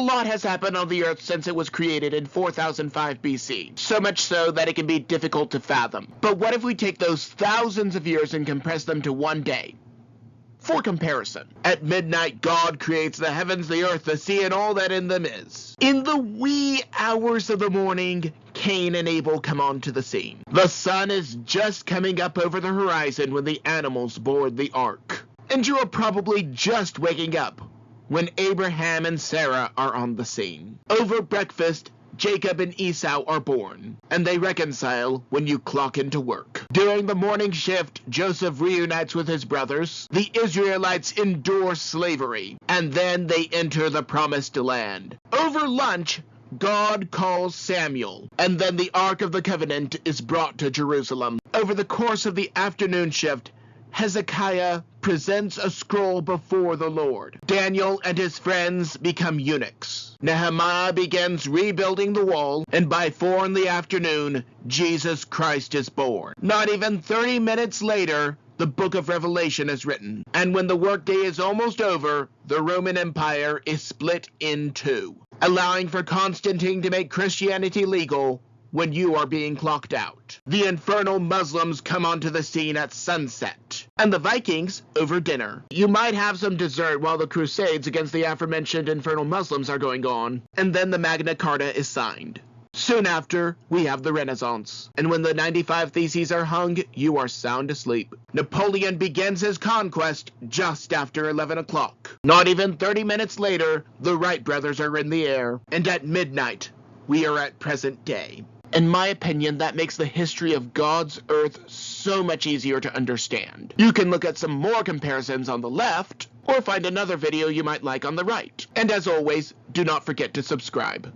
lot has happened on the Earth since it was created in 4005 BC, so much so that it can be difficult to fathom. But what if we take those thousands of years and compress them to one day? For comparison, at midnight God creates the heavens, the earth, the sea, and all that in them is. In the wee hours of the morning, Cain and Abel come onto the scene. The sun is just coming up over the horizon when the animals board the ark. And you are probably just waking up when Abraham and Sarah are on the scene. Over breakfast, Jacob and Esau are born, and they reconcile when you clock into work. During the morning shift, Joseph reunites with his brothers. The Israelites endure slavery, and then they enter the promised land. Over lunch, God calls Samuel, and then the Ark of the Covenant is brought to Jerusalem. Over the course of the afternoon shift, Hezekiah presents a scroll before the Lord. Daniel and his friends become eunuchs. Nehemiah begins rebuilding the wall, and by 4 in the afternoon, Jesus Christ is born. Not even 30 minutes later, the book of Revelation is written. And when the workday is almost over, the Roman Empire is split in two, allowing for Constantine to make Christianity legal when you are being clocked out. The infernal Muslims come onto the scene at sunset, and the Vikings over dinner. You might have some dessert while the crusades against the aforementioned infernal Muslims are going on, and then the Magna Carta is signed. Soon after, we have the Renaissance, and when the 95 Theses are hung, you are sound asleep. Napoleon begins his conquest just after 11 o'clock. Not even 30 minutes later, the Wright brothers are in the air, and at midnight, we are at present day. In my opinion, that makes the history of God's earth so much easier to understand. You can look at some more comparisons on the left, or find another video you might like on the right. And as always, do not forget to subscribe.